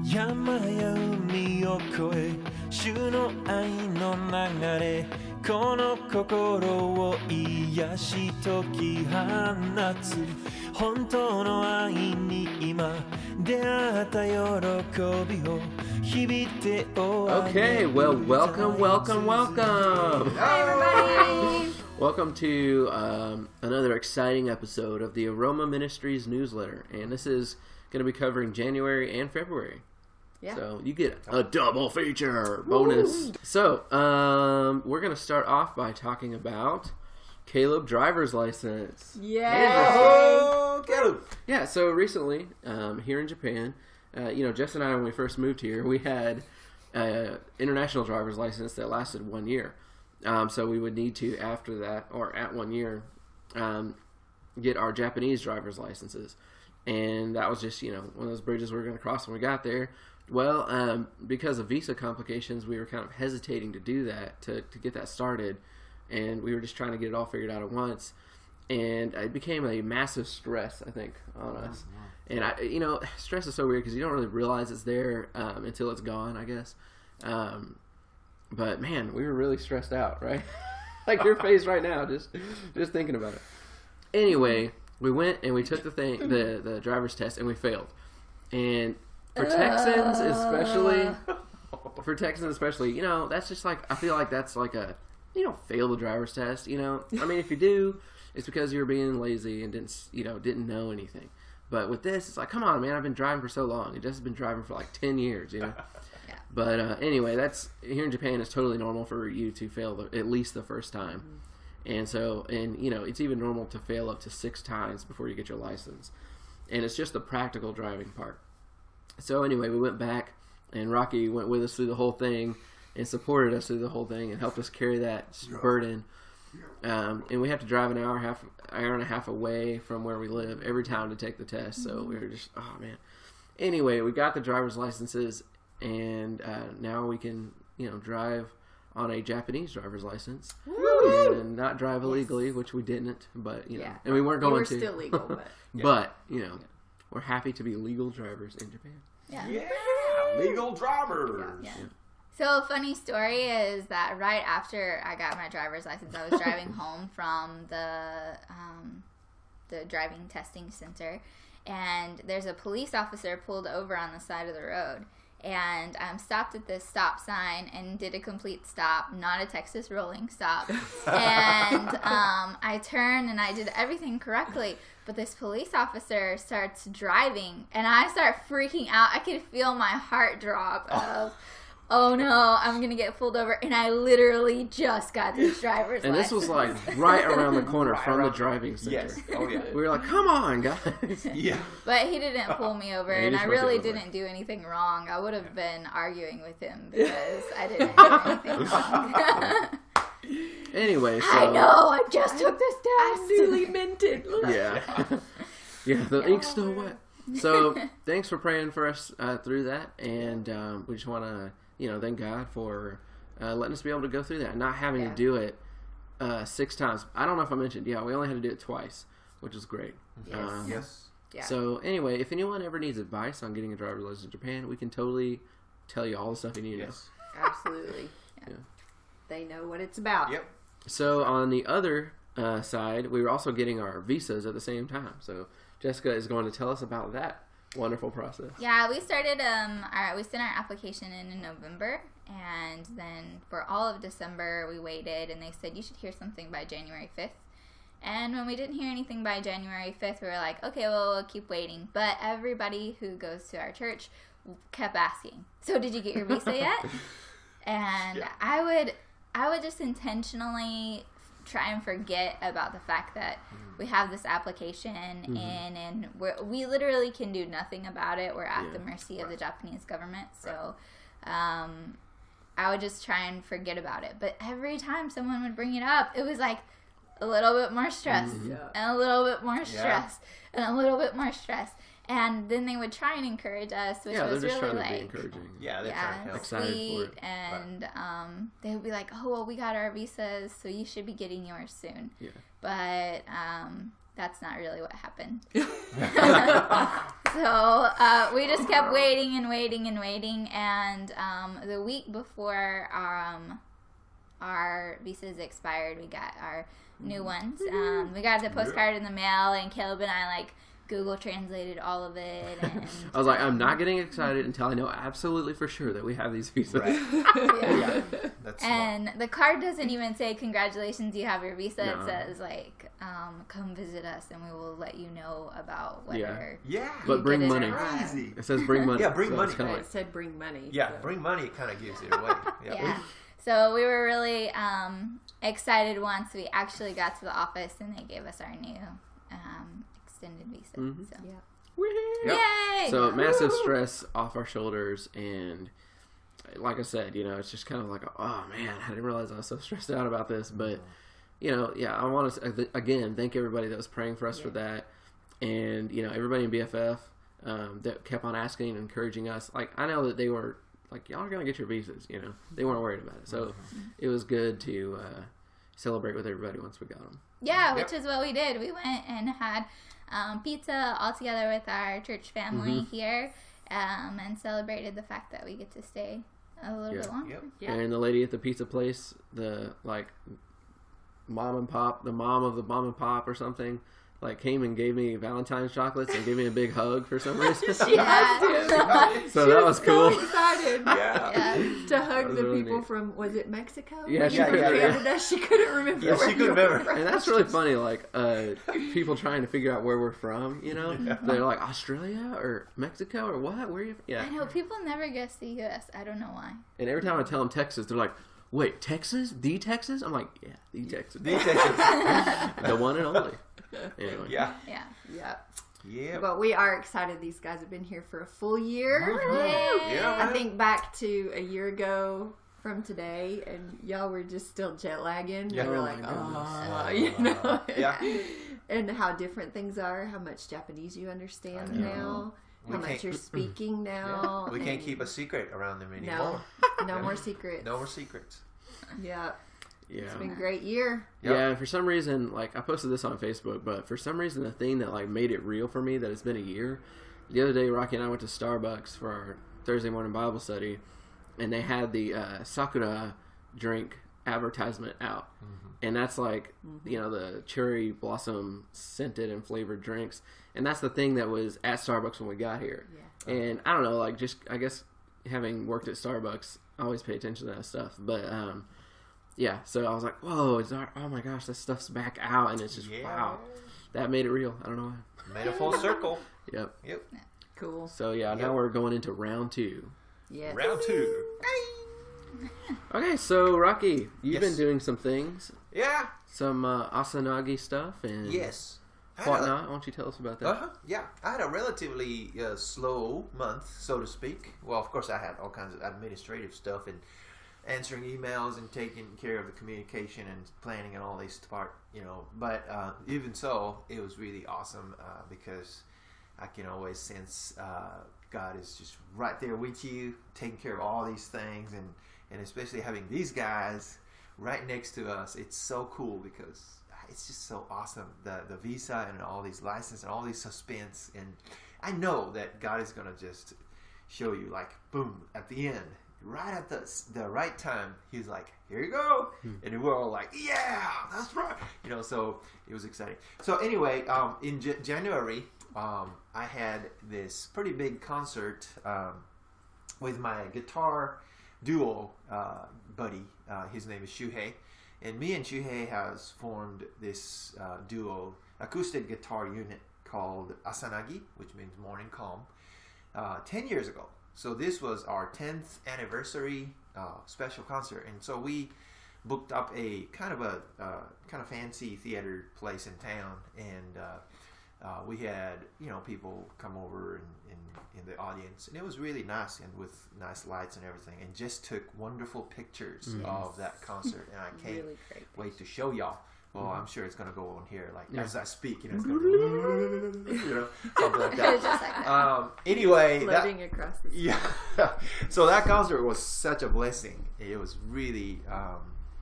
山や海を越え主の愛の流れこの心を癒し解き放つ本当の愛に今出会った喜びを響いて終わり Okay, well, welcome. Hi, everybody. Welcome to another exciting episode of the Aroma Ministries newsletter. And this is going to be covering January and February. Yeah. So you get a double feature bonus. Woo! So we're going to start off by talking about Caleb driver's license. Yeah. Oh, Caleb. Yeah, so recently, here in Japan, Jess and I, when we first moved here, we had international driver's license that lasted 1 year. So we would need to, after that, or at 1 year, get our Japanese driver's licenses. And that was just, one of those bridges we were going to cross when we got there. Well, because of visa complications, we were kind of hesitating to do that, to get that started. And we were just trying to get it all figured out at once. And it became a massive stress, I think, on us. And, stress is so weird because you don't really realize it's there until it's gone, I guess. But, man, we were really stressed out, right? Like your face right now, just thinking about it. Anyway, we went and we took the driver's test, and we failed. And for Texans especially, that's just like, I feel like that's like you don't fail the driver's test, I mean, if you do, it's because you were being lazy and didn't know anything. But with this, it's like, come on, man, I've been driving for so long. It just has been driving for like 10 years, Yeah. But anyway, that's here in Japan. It's totally normal for you to fail at least the first time, and it's even normal to fail up to 6 times before you get your license, and it's just the practical driving part. So anyway, we went back, and Rocky went with us through the whole thing, and supported us through the whole thing, and helped us carry that burden. And we have to drive an hour and a half away from where we live every time to take the test. So we were just, oh man. Anyway, we got the driver's licenses. And now we can, drive on a Japanese driver's license. Woo! And not drive illegally, which we didn't. But, and we weren't going to. We're still legal, but. But, we're happy to be legal drivers in Japan. Yeah. Legal drivers. Yeah. So, funny story is that right after I got my driver's license, I was driving home from the driving testing center. And there's a police officer pulled over on the side of the road. And I'm stopped at this stop sign and did a complete stop, not a Texas rolling stop. And I turned and I did everything correctly. But this police officer starts driving and I start freaking out. I could feel my heart drop of, oh no, I'm going to get pulled over. And I literally just got this driver's license. And this was like right around the corner from the driving center. Yes. Oh, yeah. We were like, come on, guys. Yeah. But he didn't pull me over, and I really didn't do anything wrong. I would have been arguing with him because I didn't do anything wrong. Anyway, so. I know, I just took this test. I newly minted. Yeah. Yeah, the ink's still wet. So, thanks for praying for us through that, and we just want to, thank God for letting us be able to go through that and not having to do it 6 times. I don't know if I mentioned, we only had to do it twice, which was great. Yes. Yeah. So, anyway, if anyone ever needs advice on getting a driver's license in Japan, we can totally tell you all the stuff you need to know. Absolutely. Yeah. They know what it's about. Yep. So, on the other side, we were also getting our visas at the same time. So, Jessica is going to tell us about that wonderful process. Yeah, we started, we sent our application in November, and then for all of December, we waited, and they said, you should hear something by January 5th. And when we didn't hear anything by January 5th, we were like, okay, well, we'll keep waiting. But everybody who goes to our church kept asking, so did you get your visa yet? And I would just intentionally try and forget about the fact that we have this application in, and we literally can do nothing about it. We're at the mercy of the Japanese government. So I would just try and forget about it. But every time someone would bring it up, it was like a little bit more stress, and a little bit more stress, and a little bit more stress. And then they would try and encourage us, which was really like, encouraging. Yeah, they're trying to help. Sweet, and they would be like, "Oh, well, we got our visas, so you should be getting yours soon." Yeah. But that's not really what happened. So we just kept waiting and waiting and waiting, and the week before our visas expired, we got our new ones. We got the postcard in the mail, and Caleb and I like Google translated all of it. And, I was like, I'm not getting excited until I know absolutely for sure that we have these visas. Right. yeah. That's And the card doesn't even say congratulations, you have your visa. No. It says like, come visit us, and we will let you know about whether. smart. Yeah. But bring get it money. or not. Crazy. It says bring money. Yeah, bring so money. it's kinda It like, said bring money. Yeah, so. bring money kind of gives it away. Yeah. So we were really excited once we actually got to the office and they gave us our new extended visa. Mhm. So. Yeah. Yep. Yay! So massive stress off our shoulders, and like I said, it's just kind of like, oh man, I didn't realize I was so stressed out about this. But I want to again thank everybody that was praying for us for that, and everybody in BFF that kept on asking and encouraging us. Like I know that they were like, y'all are gonna get your visas. They weren't worried about it, so it was good to celebrate with everybody once we got them. Yeah, which is what we did. We went and had pizza all together with our church family here, and celebrated the fact that we get to stay a little bit longer. Yep. Yeah. And the lady at the pizza place, the mom of the mom and pop or something, came and gave me Valentine's chocolates and gave me a big hug for some reason. She had to. So She that was cool. So excited Yeah. to hug was the really people neat. from, was it Mexico? Yeah, When she you were couldn't- in Canada, she couldn't remember. Yeah, she where couldn't you were remember. from. And that's really funny, people trying to figure out where we're from, They're like, Australia or Mexico or what? Where are you from? Yeah. I know, people never guess the U.S. I don't know why. And every time I tell them Texas, they're like, wait, Texas? The Texas? I'm like, yeah, the Texas. The Texas. The one and only. Anyway. Yeah. Yeah. Yeah. Yeah. But we are excited. These guys have been here for a full year. Yeah, I man. think back to a year ago from today, and y'all were just still jet lagging. Yeah. You were Oh like, my oh, Yeah. And how different things are, how much Japanese you understand I know. now, We how much can't- you're speaking now. We can't and keep a secret around them no, anymore. no Yeah. more secrets. No more secrets. Yeah, Yeah. it's been a great year. Yep. Yeah, and for some reason, I posted this on Facebook, but for some reason, the thing that made it real for me that it's been a year. The other day, Rocky and I went to Starbucks for our Thursday morning Bible study, and they had the Sakura drink advertisement out, and that's the cherry blossom scented and flavored drinks, and that's the thing that was at Starbucks when we got here. Yeah. And I don't know, I guess having worked at Starbucks, I always pay attention to that stuff, but yeah, so I was like, whoa, oh my gosh, this stuff's back out, and it's just, wow, that made it real. I don't know why. Made a full circle. Yep. Yep. Cool. So yeah, now Yep. we're going into round 2. Yes. Round 2. Okay, so Rocky, you've Yes. been doing some things, Yeah. some Asanagi stuff, and Yes. I had a- whatnot. Why don't you tell us about that? Yeah, I had a relatively slow month, so to speak. Well, of course, I had all kinds of administrative stuff and answering emails and taking care of the communication and planning and all these part, But even so, it was really awesome because I can always sense God is just right there with you, taking care of all these things, and especially having these guys right next to us. It's so cool because it's just so awesome, the visa and all these licenses and all these suspense, and I know that God is gonna just show you boom at the end, right at the right time. He's like, here you go, and we're all like, yeah, that's right, So it was exciting. So anyway, in January, I had this pretty big concert with my guitar duo buddy. His name is Shuhei. And me and Shuhei has formed this duo acoustic guitar unit called Asanagi, which means morning calm, 10 years ago. So this was our 10th anniversary special concert. And so we booked up a kind of fancy theater place in town, and we had people come over in the audience, and it was really nice, and with nice lights and everything, and just took wonderful pictures of that concert, and I can't Really great. wait to show y'all. Well, I'm sure it's gonna go on here as I speak, it's gonna something like It was just that. like that. Anyway, that, Floating across the yeah. So that concert was such a blessing. It was really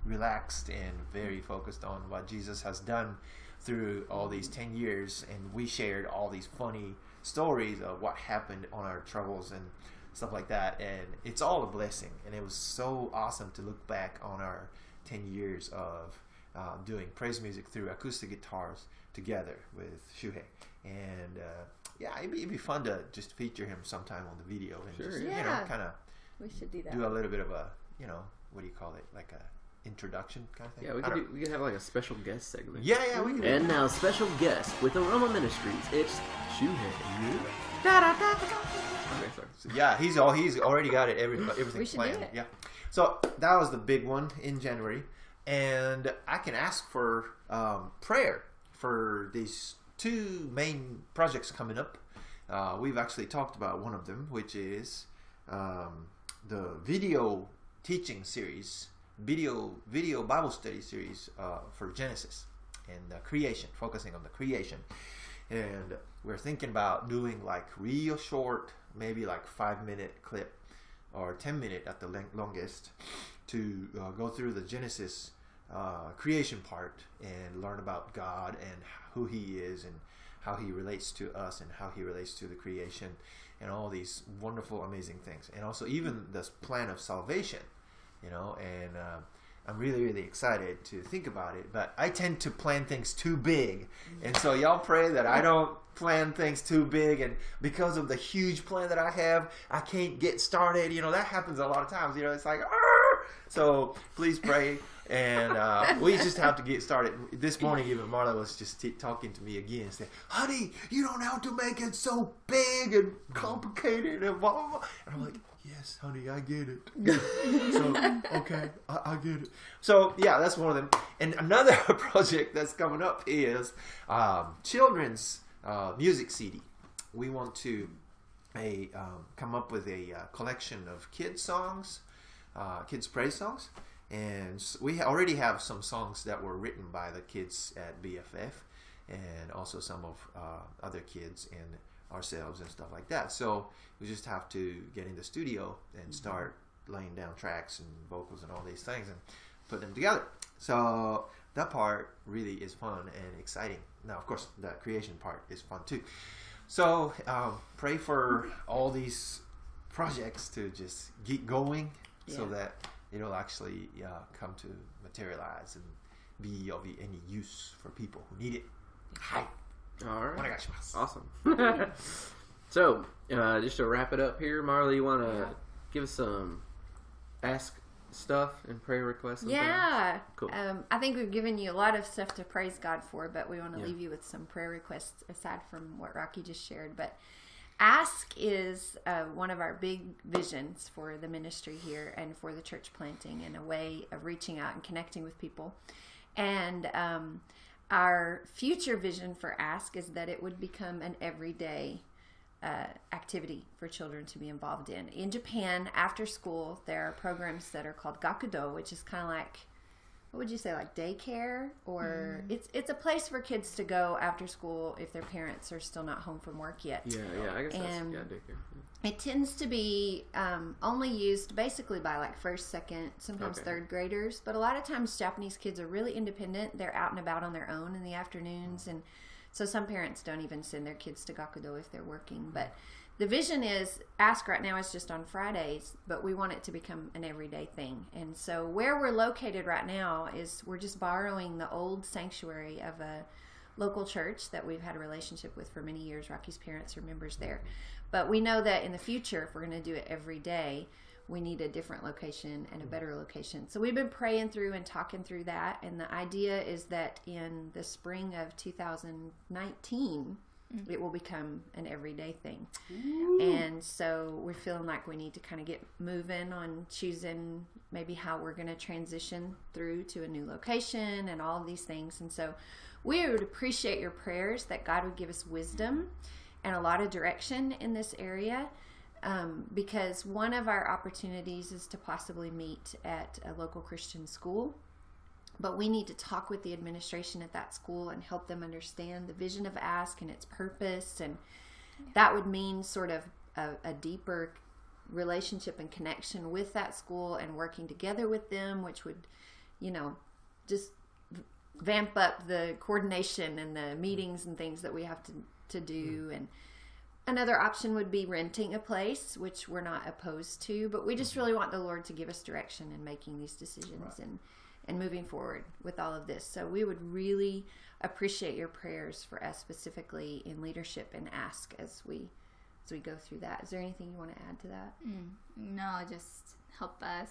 relaxed and very focused on what Jesus has done through all these 10 years, and we shared all these funny stories of what happened on our travels and stuff like that, and it's all a blessing. And it was so awesome to look back on our 10 years of doing praise music through acoustic guitars together with Shuhei. And yeah, it'd be fun to just feature him sometime on the video and Sure, just yeah. kind of We should do that. do a little bit of a what do you call it, like a introduction kind of thing. Yeah, we could have like a special guest segment. Yeah, we can. And now, special guest with Aroma Ministries, it's Shuhei. Okay, sorry. Yeah, he's already got it. Everything We should do planned. it. Yeah. So that was the big one in January, and I can ask for prayer for these two main projects coming up. We've actually talked about one of them, which is the video teaching series, video Bible study series for Genesis and creation, focusing on the creation. And we're thinking about doing like real short, maybe like 5-minute clip or 10-minute at the longest, to go through the Genesis creation part and learn about God and who He is and how He relates to us and how He relates to the creation and all these wonderful, amazing things. And also even this plan of salvation, and I'm really, really excited to think about it. But I tend to plan things too big. And so y'all pray that I don't plan things too big. And because of the huge plan that I have, I can't get started. That happens a lot of times. It's like, argh! So please pray. And we just have to get started. This morning, even Marla was just talking to me again and saying, honey, you don't have to make it so big and complicated and blah, blah, blah. And I'm like, yes, honey, I get it. So, okay, I get it. So, yeah, that's one of them. And another project that's coming up is children's music CD. We want to come up with a collection of kids' songs, kids' praise songs. And we already have some songs that were written by the kids at BFF and also some of other kids and ourselves and stuff like that. So we just have to get in the studio and start laying down tracks and vocals and all these things and put them together. So that part really is fun and exciting. Now, of course, the creation part is fun too. So pray for all these projects to just keep going so that it'll actually come to materialize and be of any use for people who need it. Hi. All right. Onegaishimasu. Awesome. So, just to wrap it up here, Marley, you want to give us some ask stuff and prayer requests? And Yeah. things? Cool. I think we've given you a lot of stuff to praise God for, but we want to leave you with some prayer requests aside from what Rocky just shared. But ask is one of our big visions for the ministry here and for the church planting, and a way of reaching out and connecting with people. And our future vision for ask is that it would become an everyday activity for children to be involved in. In Japan, after school, there are programs that are called gakudo, which is kind of like, what would you say, like daycare? Or it's a place for kids to go after school if their parents are still not home from work yet. Yeah, I guess that's daycare. It tends to be only used basically by like first, second, sometimes third graders. But a lot of times Japanese kids are really independent. They're out and about on their own in the afternoons. And so some parents don't even send their kids to gakudo if they're working. But the vision is, ask right now is just on Fridays, but we want it to become an everyday thing. And so where we're located right now is we're just borrowing the old sanctuary of a local church that we've had a relationship with for many years. Rocky's parents are members there. But we know that in the future, if we're going to do it every day, we need a different location and a better location. So we've been praying through and talking through that. And the idea is that in the spring of 2019, it will become an everyday thing. Ooh. And so we're feeling like we need to kind of get moving on choosing maybe how we're going to transition through to a new location and all of these things. And so we would appreciate your prayers that God would give us wisdom and a lot of direction in this area, because one of our opportunities is to possibly meet at a local Christian school. But we need to talk with the administration at that school and help them understand the vision of Ask and its purpose. And that would mean sort of a deeper relationship and connection with that school and working together with them, which would, just vamp up the coordination and the meetings and things that we have to do. And Another option would be renting a place, which we're not opposed to, but we just really want the Lord to give us direction in making these decisions and moving forward with all of this. So we would really appreciate your prayers for us specifically in leadership and ask as we go through that. Is there anything you want to add to that? No, just help us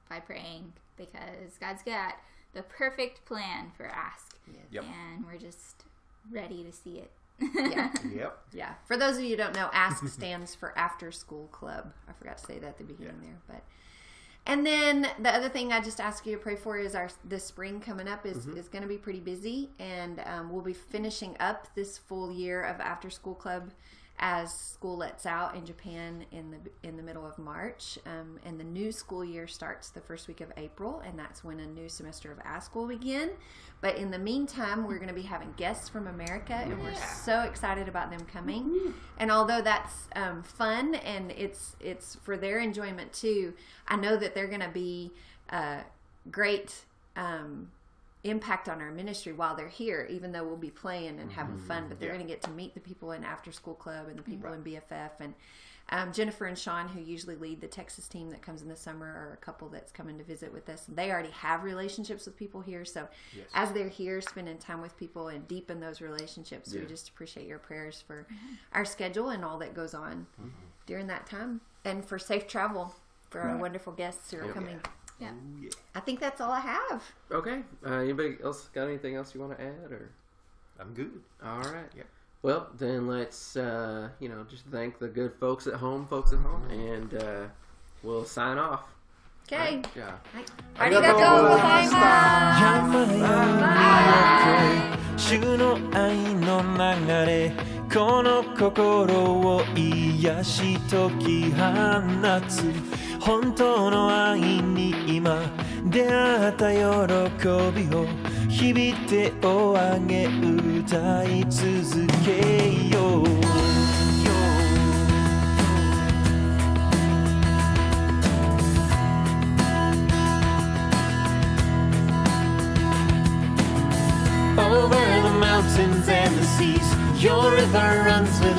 by praying, because God's got the perfect plan for Ask. Yep. And we're just ready to see it. Yeah. Yep. Yeah. For those of you who don't know, ASK stands for After School Club. I forgot to say that at the beginning there, but. And then the other thing I just ask you to pray for is this spring coming up is going to be pretty busy, and we'll be finishing up this full year of After School Club as school lets out in Japan in the middle of March, and the new school year starts the first week of April, and that's when a new semester of Ask will begin. But in the meantime, we're going to be having guests from America, and we're so excited about them coming. And although that's fun and it's for their enjoyment too, I know that they're going to be great impact on our ministry while they're here, even though we'll be playing and having fun, but they're going to get to meet the people in After School Club and the people in BFF, and Jennifer and Sean, who usually lead the Texas team that comes in the summer, are a couple that's coming to visit with us. They already have relationships with people here, so as they're here spending time with people and deepen those relationships, we just appreciate your prayers for our schedule and all that goes on during that time, and for safe travel for our wonderful guests who are coming. Yeah. Ooh, yeah. I think that's all I have. Okay. Anybody else got anything else you want to add, or? I'm good. All right. Yeah. Well, then let's just thank the good folks at home, and we'll sign off. Okay. Yeah. Arigatou gozaimasu. 山よ海を越え主の愛の流れこの心を癒し解き放つ本当の愛に今出会った喜びを響いておあげ歌い続けようOver the mountains and the seas, your river runs with